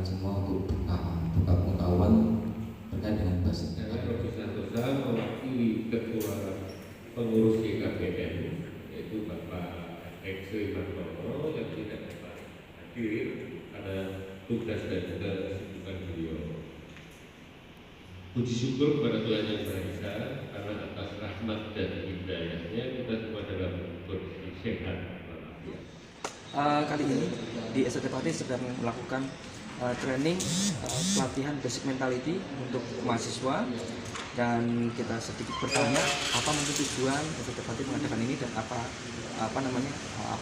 kalian semua untuk buka pengetahuan terkait dengan basic. Prof. Santosa mewakili Ketua Pengurus GKBN yaitu Bapak X. Martono yang tidak dapat hadir karena tugas dan juga kesibukan beliau. Puji syukur kepada Tuhan Yang Maha Esa karena atas rahmat dan hidayahnya kita semua dalam kondisi sehat walafiat. Kali ini di SLT Pati sedang melakukan training pelatihan basic mentality untuk mahasiswa, dan kita sedikit bertanya apa mungkin tujuan SLT Pati mengadakan ini dan apa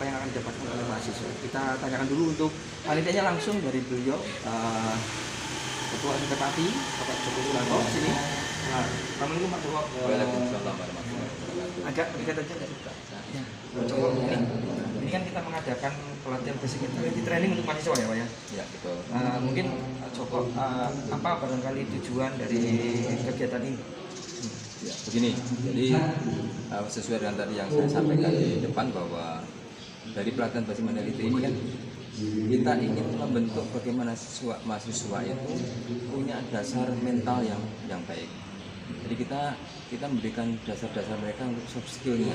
yang akan didapatkan oleh mahasiswa. Kita tanyakan dulu untuk panitianya langsung dari beliau, Ketua SLT Pati Bapak Joko Suranto sini. Assalamualaikum Pak Joko. Waalaikumsalam warahmatullahi wabarakatuh. Agak dekat aja nggak? Ya, Pak Joko, ini kan kita mengadakan pelatihan basic mentality training untuk mahasiswa ya Pak ya? Ya betul. Mungkin Pak Joko, apa barangkali tujuan dari kegiatan ini? Ya begini, jadi sesuai dengan tadi yang saya sampaikan di depan bahwa dari pelatihan basic mentality ini kan kita ingin membentuk bagaimana mahasiswa itu punya dasar mental yang baik. Jadi kita memberikan dasar-dasar mereka untuk soft skill-nya.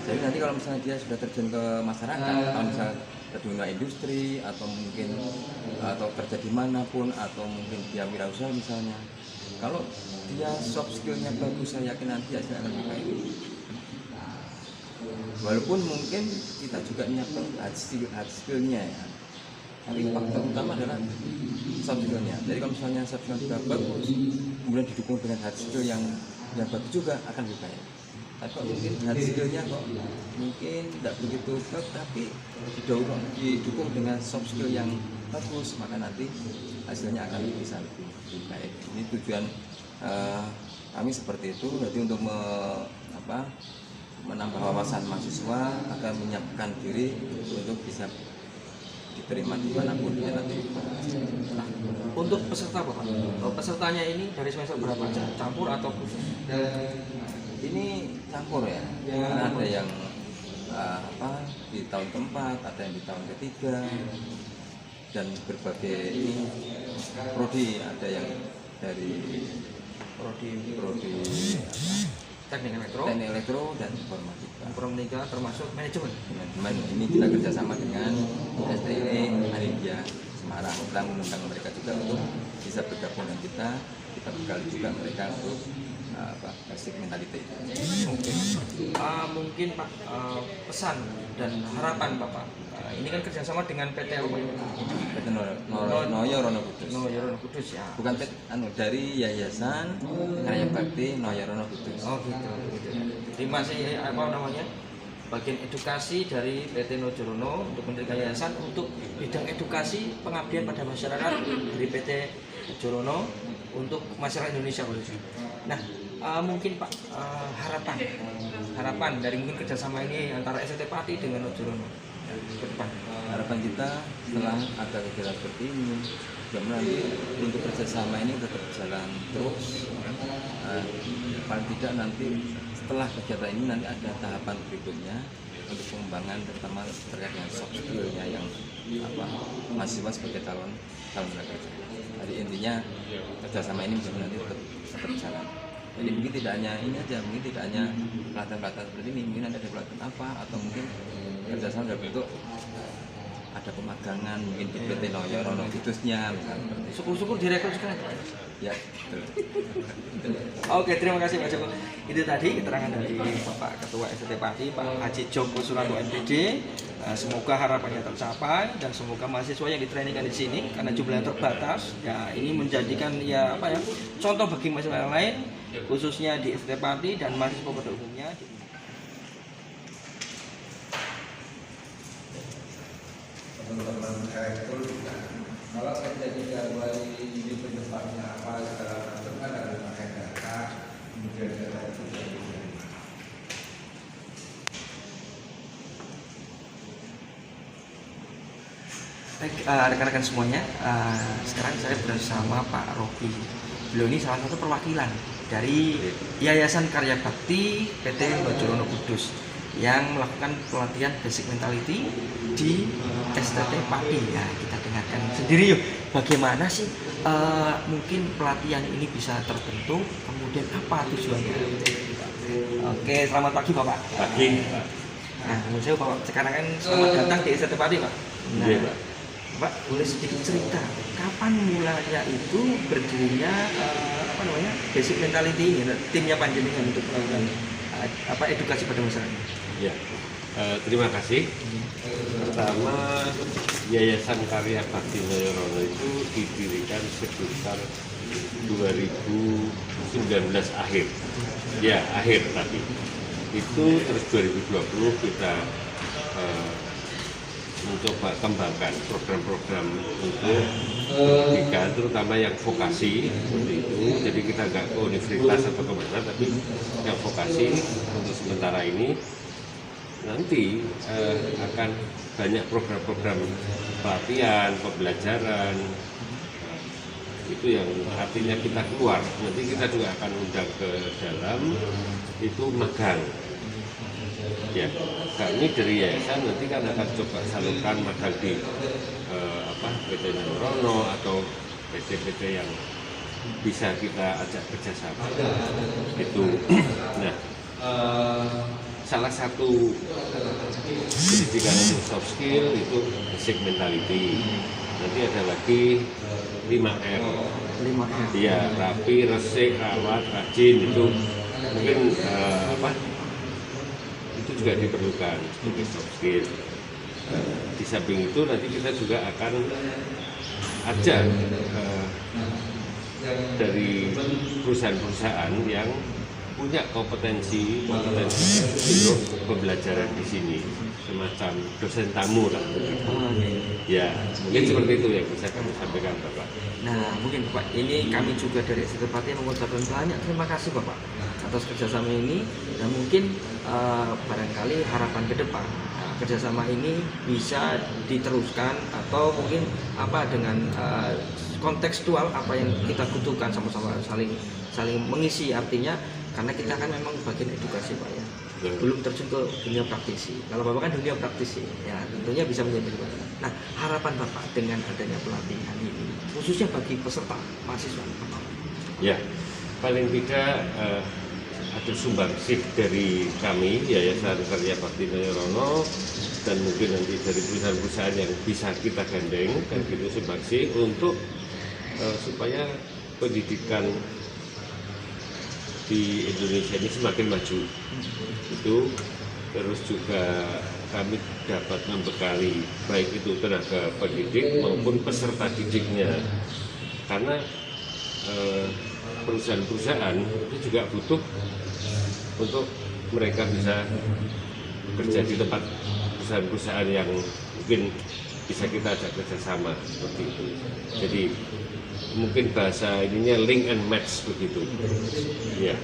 Jadi nanti kalau misalnya dia sudah terjun ke masyarakat, kalau misalnya ke dunia industri atau mungkin kerja dimanapun atau mungkin dia wirausaha misalnya, kalau dia soft skill-nya bagus, saya yakin nanti hasilnya akan lebih baik. Walaupun mungkin kita juga nyiapkan hard skill-nya ya, tapi faktor utama adalah soft skill-nya. Jadi kalau misalnya soft skill juga bagus, kemudian didukung dengan hard skill yang bagus juga akan lebih baik. Tapi kalau mungkin hard skill-nya kok mungkin tidak begitu bagus, tapi didukung dengan soft skill yang bagus, maka nanti hasilnya akan bisa lebih baik. Ini tujuan kami seperti itu, berarti untuk menambah wawasan mahasiswa agar menyiapkan diri untuk bisa diterima dimanapun dia nanti. Nah, untuk peserta Pak, pesertanya ini dari semester berapa? Campur atau khusus? Ini campur ya, karena ada yang di tahun keempat, ada yang di tahun ketiga, dan berbagai ini prodi, ada yang dari prodi teknik elektro dan informatika termasuk manajemen. Ini kita kerjasama dengan STI Anindya Semarang. Kita mengundang mereka juga untuk bisa bergabung dengan kita bekali juga mereka untuk basic mentality. Oke. Mungkin Pak, pesan dan harapan Bapak. Ini kan kerjasama dengan PT Noyo Rono Kudus. Noyo Rono Kudus ya. Bukan dari Yayasan Karya Bakti Noyo Rono Kudus. Oh gitu. Jadi masih bagian edukasi dari PT Noyo Rono untuk mendirikan yayasan untuk bidang edukasi pengabdian pada masyarakat dari PT Noyo Rono untuk masyarakat Indonesia khususnya. Nah, mungkin Pak, harapan dari mungkin kerjasama ini antara SLT Pati dengan Noyo Rono ke depan. Harapan kita setelah ada kegiatan seperti ini, mudah-mudahan nanti untuk kerjasama ini tetap jalan terus. Paling tidak nanti setelah kegiatan ini nanti ada tahapan berikutnya untuk pengembangan terutama terkait dengan soft skill-nya yang mahasiswa sebagai calon tenaga kerja. Jadi intinya kerjasama ini mudah-mudahan nanti tetap jalan. Jadi mungkin tidak hanya ini aja, mungkin tidak hanya pelatihan seperti ini, mungkin ada pelatihan apa atau mungkin kerjasama dalam bentuk ada pemagangan mungkin di PT Noyo Rono Kudusnya misalnya. Syukur-syukur direkrut sekarang Pak. Ya, betul. Oke, terima kasih Pak Joko. Itu tadi keterangan dari Bapak Ketua SLT Pati, Pak Haji Joko Suranto MPD. Semoga harapannya tercapai dan semoga mahasiswa yang ditrainingkan di sini karena jumlahnya terbatas, ya ini menjadikan contoh bagi mahasiswa yang lain, khususnya di SLT Pati dan mahasiswa pada umumnya. Teman-teman elektro juga kalau terjadi gangguan di penyebabnya apa segala macam kan harus pakai data, kemudian data itu jadi baik. Rekan-rekan semuanya, sekarang saya bersama Pak Robi. Beliau ini salah satu perwakilan dari Yayasan Karya Bakti PT Noyo Rono Kudus. yang melakukan pelatihan basic mentality di STT Pati. Ya, kita dengarkan sendiri yuk, bagaimana sih mungkin pelatihan ini bisa terbentuk, kemudian apa tujuannya. Oke, selamat pagi Bapak. Pagi. Nah, menurut saya Bapak sekarang kan selamat datang di STT Pati Pak. Nah, Iya, Pak. Pak, boleh sedikit cerita kapan mulanya itu berdirinya basic mentality ini, timnya panjenengan untuk melakukan edukasi pada masyarakat. Ya, terima kasih. Pertama, Yayasan Karya Bakti Noyorono itu didirikan sekitar 2019 akhir. Ya, akhir tapi itu terus 2020 kita mencoba kembangkan program-program untuk pendidikan, terutama yang vokasi seperti itu. Jadi kita nggak ke universitas atau kemana, tapi yang vokasi untuk sementara ini. Nanti akan banyak program-program pelatihan, pembelajaran, itu yang artinya kita keluar. Nanti kita juga akan undang ke dalam itu magang. Ya, kami dari yayasan nanti kan akan coba salurkan magang di PT Noyorono atau PT-PT yang bisa kita ajak kerjasama. Itu. Nah, salah satu pendidikan untuk soft skill itu basic mentality. Nanti ada lagi 5R. 5R. Iya, rapi, resik, rawat, rajin itu mungkin itu juga diperlukan sebagai soft skill. Di samping itu nanti kita juga akan ajak dari perusahaan-perusahaan yang punya kompetensi untuk pembelajaran di sini, semacam dosen tamu lah. Ya, mungkin seperti itu yang bisa kami sampaikan Bapak. Nah, mungkin Bapak, ini kami juga dari STT Pati mengucapkan banyak terima kasih Bapak atas kerjasama ini, dan mungkin barangkali harapan ke depan kerjasama ini bisa diteruskan atau mungkin dengan kontekstual apa yang kita butuhkan, sama-sama saling mengisi, artinya karena kita kan memang bagian edukasi Pak ya, belum terjun ke dunia praktisi. Kalau Bapak kan dunia praktisi, ya tentunya bisa menjadi bagian. Nah, harapan Bapak dengan adanya pelatihan ini, khususnya bagi peserta mahasiswa Bapak? Ya, paling tidak ada sumbangsih dari kami Yayasan Karya Bakti Noyorono, dan mungkin nanti dari perusahaan-perusahaan yang bisa kita gandeng dan gitu sumbangsih untuk supaya pendidikan di Indonesia ini semakin maju. Itu terus juga kami dapat membekali baik itu tenaga pendidik maupun peserta didiknya, karena perusahaan-perusahaan itu juga butuh untuk mereka bisa bekerja di tempat perusahaan-perusahaan yang mungkin bisa kita ajak kerjasama seperti itu. Jadi mungkin bahasa ininya link and match begitu. Ya.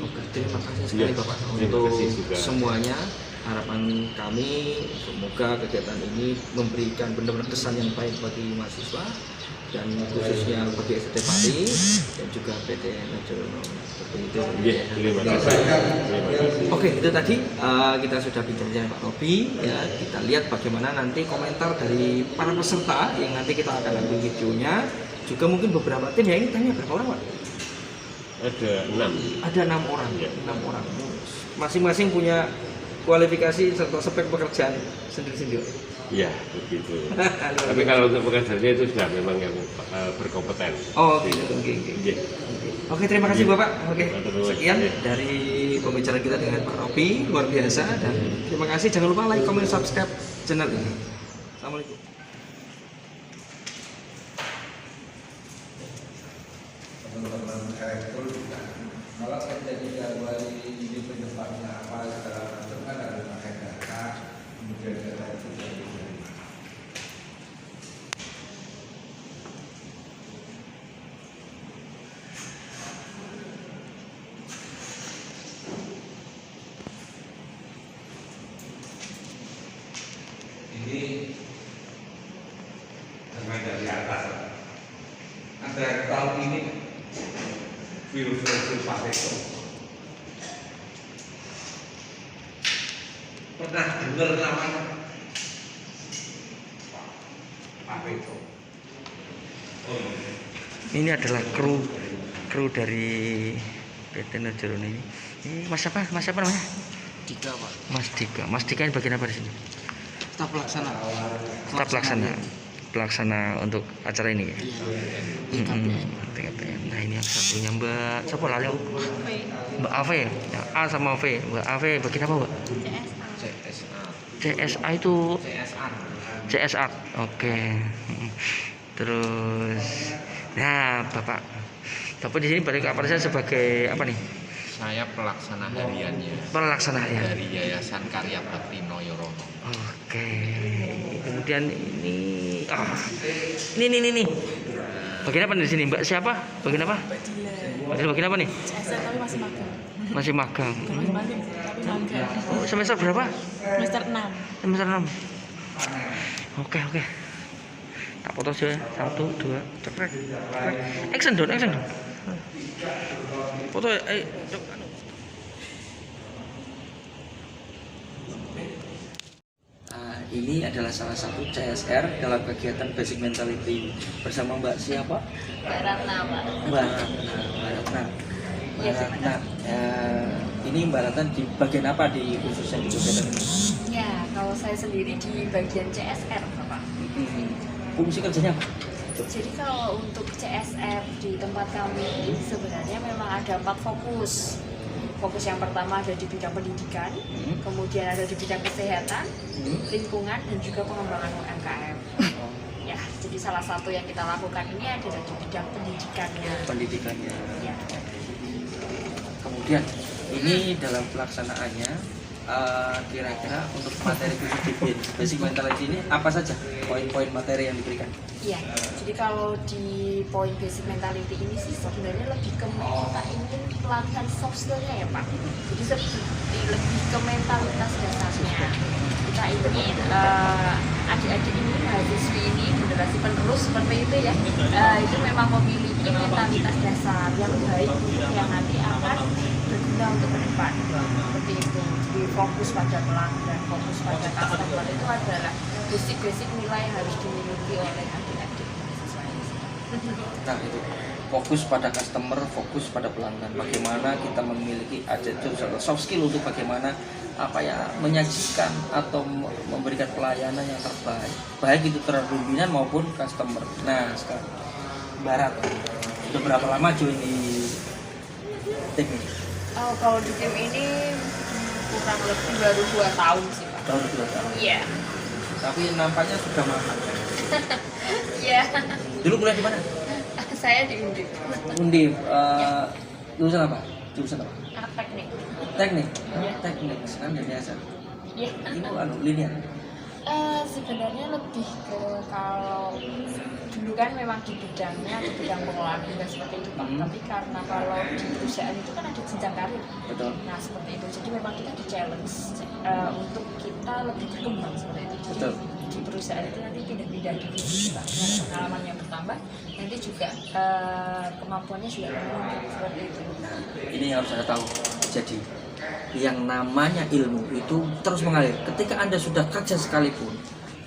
Oke, terima kasih sekali Bapak untuk semuanya. Harapan kami semoga kegiatan ini memberikan benar-benar kesan yang baik bagi mahasiswa dan khususnya bagi STT Pati dan juga PT Noyorono. Seperti itu. Ya, terima kasih. Oke, itu tadi kita sudah bicara dengan Pak Robi ya. Kita lihat bagaimana nanti komentar dari para peserta yang nanti kita akan ambil videonya. Juga mungkin beberapa tim ya, ini tanya berapa orang Pak? Ada 6. Ada 6 orang. Ya. 6 orang. Masing-masing punya kualifikasi serta spek pekerjaan sendiri-sendiri. Ya, begitu. Tapi kalau untuk pekerjaannya itu sudah memang yang berkompeten. Oh, gitu. Oke. Oke, terima kasih Bapak. Oke. Sekian dari pembicaraan kita dengan Pak Robi, luar biasa, dan terima kasih. Jangan lupa like, comment, subscribe channel ini. Assalamualaikum. Teman-teman elektrol juga, kalau terjadi gangguan di penyebabnya apa segala macam kan harus pakai data, kemudian data itu dari mana. Ini sampai dari atas. Ada tahun ini virus Pareto. bener namanya Pak Rito. Ini adalah kru dari PT Nerjono ini. Ini Mas siapa? Mas siapa namanya? Dika, Pak. Mas Dika ini bagian apa di sini? Staf pelaksana. Pelaksana untuk acara ini ya. TKPM. Nah ini yang satunya Mbak siapa lali aku? Mbak Ave. Ya, A sama V. Mbak Ave bagian apa, Mbak? CSA itu CSR. Oke. Terus nah, Bapak di sini balik apa saja sebagai apa nih? Saya pelaksana hariannya Pelaksana ya. dari Yayasan Karya Bakti Noyorono. Oke. Kemudian ini ini. Bagian apa nih di sini? Mbak siapa? Bagian apa? Bagian apa nih? CSR tapi masih magang. Masih magang. Masih magang tapi magang. Oh, semester berapa? Semester 6. Semester 6. Oke. Tak foto sih ya. 1, 2, cekrek. Action dong. Foto ini adalah salah satu CSR dalam kegiatan Basic Mentality bersama Mbak siapa? Mbak Ratna, Pak. Mbak Ratna. Iya, Ini Mbak Ratna di bagian apa di khususnya di kegiatan ini? Ya, kalau saya sendiri di bagian CSR, Bapak. Fungsi kerjanya apa? Jadi kalau untuk CSR di tempat kami sebenarnya memang ada 4 fokus. Fokus yang pertama ada di bidang pendidikan, kemudian ada di bidang kesehatan, lingkungan, dan juga pengembangan UMKM. Ya, jadi salah satu yang kita lakukan ini adalah di bidang pendidikannya. Ya. Kemudian ini dalam pelaksanaannya kira-kira untuk materi khusus di Basic Mentality ini apa saja poin-poin materi yang diberikan? Iya, jadi kalau di poin Basic Mentality ini sih sebenarnya lebih ke kita ingin pelatihan soft skill-nya ya Pak. Jadi seperti lebih ke mentalitas dasarnya. Kita ingin adik-adik ini, mahasiswi ini, generasi penerus seperti itu ya, itu memang memiliki mentalitas dasar yang baik yang nanti akan berguna untuk ke depan. Seperti itu. Jadi fokus pada pelanggan, fokus pada customer itu adalah basic nilai yang harus dimiliki oleh adik-adik mahasiswa ini. Nah itu fokus pada customer, fokus pada pelanggan. Bagaimana kita memiliki attitude atau soft skill untuk bagaimana menyajikan atau memberikan pelayanan yang terbaik, baik itu terhadap pimpinan maupun customer. Nah sekarang Barat udah berapa lama join di tim ini? Oh, kalau di tim ini kurang lebih baru 2 tahun sih Pak. Baru 2 tahun. Iya. Tapi nampaknya sudah matang. Iya. Dulu kuliah di mana? Saya di Undip. Undip. Jurusan apa? Teknik. Teknik. Teknik. Sekarang jadi biasa. Iya. Itu linear. Sebenarnya lebih ke kalau dulu kan memang di bidangnya di bidang pengelolaan limbah seperti itu Pak. Tapi karena kalau di perusahaan itu kan ada jenjang karir. Betul. Nah seperti itu. Jadi memang kita di challenge untuk kita lebih berkembang seperti itu. Jadi Betul. di perusahaan itu nanti pindah-pindah divisi Pak. Dengan pengalaman yang bertambah, nanti juga kemampuannya juga meningkat seperti itu. Ini harus Anda tahu. Jadi yang namanya ilmu itu terus mengalir. Ketika Anda sudah kerja sekalipun,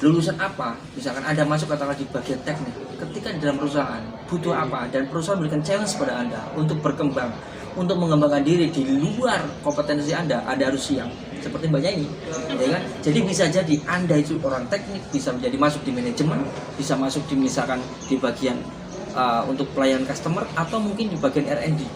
lulusan apa, misalkan Anda masuk katakanlah di bagian teknik, ketika di dalam perusahaan butuh apa dan perusahaan memberikan challenge pada Anda untuk berkembang, untuk mengembangkan diri di luar kompetensi Anda harus siap. Seperti Mbak Nyanyi, ya kan? Jadi bisa jadi Anda itu orang teknik, bisa menjadi masuk di manajemen, bisa masuk di misalkan di bagian untuk pelayanan customer atau mungkin di bagian R&D.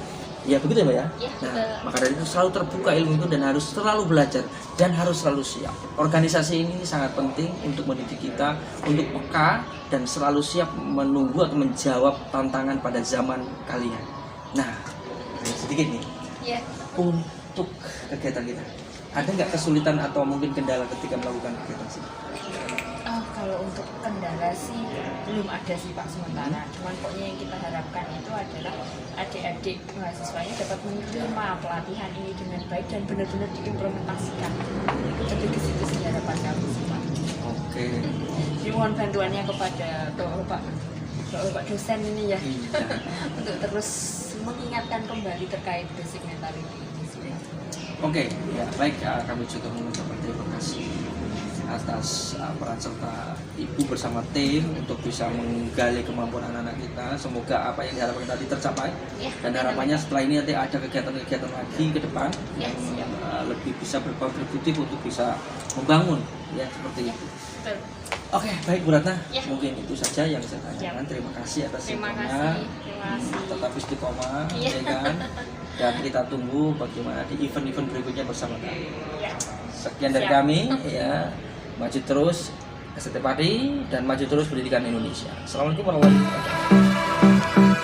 Ya begitu ya Mbak ya? Ya, nah, maka dari itu selalu terbuka ilmu itu dan harus selalu belajar dan harus selalu siap. Organisasi ini sangat penting untuk mendidik kita untuk peka dan selalu siap menunggu atau menjawab tantangan pada zaman kalian. Nah, sedikit nih. Iya. Untuk kegiatan kita, ada nggak kesulitan atau mungkin kendala ketika melakukan kegiatan sini? Kalau untuk kendala sih belum ada sih Pak sementara. Cuman pokoknya yang kita harapkan itu adalah adik-adik mahasiswanya dapat menerima pelatihan ini dengan baik dan benar-benar diimplementasikan. Itu lebih ke situ sih harapan kami sih Pak. Oke. Jadi mohon bantuannya kepada Bapak dosen ini ya, untuk terus mengingatkan kembali terkait basic mentality ini sih. Oke, ya baik, kami juga mengucapkan terima kasih atas peran serta Ibu bersama tim untuk bisa menggali kemampuan anak-anak kita. Semoga apa yang diharapkan tadi tercapai. Ya, Dan harapannya setelah ini nanti ada kegiatan-kegiatan lagi ke depan Ya, yang lebih bisa berkontributif untuk bisa membangun ya seperti itu. betul. Oke, baik Bu Ratna, Ya. mungkin itu saja yang saya tanyakan. Terima kasih atas Terima infonya. kasih. Tetap istiqomah, Iya. ya kan? Dan kita tunggu bagaimana di event-event berikutnya bersama kami. Ya. Sekian dari Siap. kami, ya. Maju terus STT Padi dan maju terus pendidikan Indonesia. Assalamualaikum warahmatullahi wabarakatuh.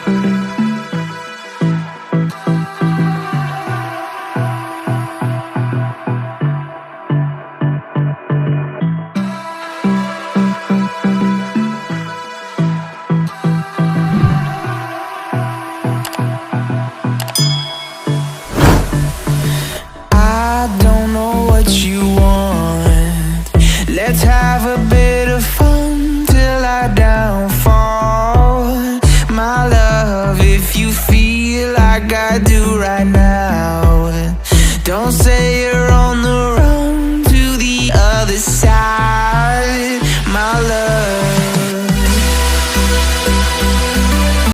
I don't know what you want. Let's have a bit of fun till I downfall. My love, if you feel like I do right now.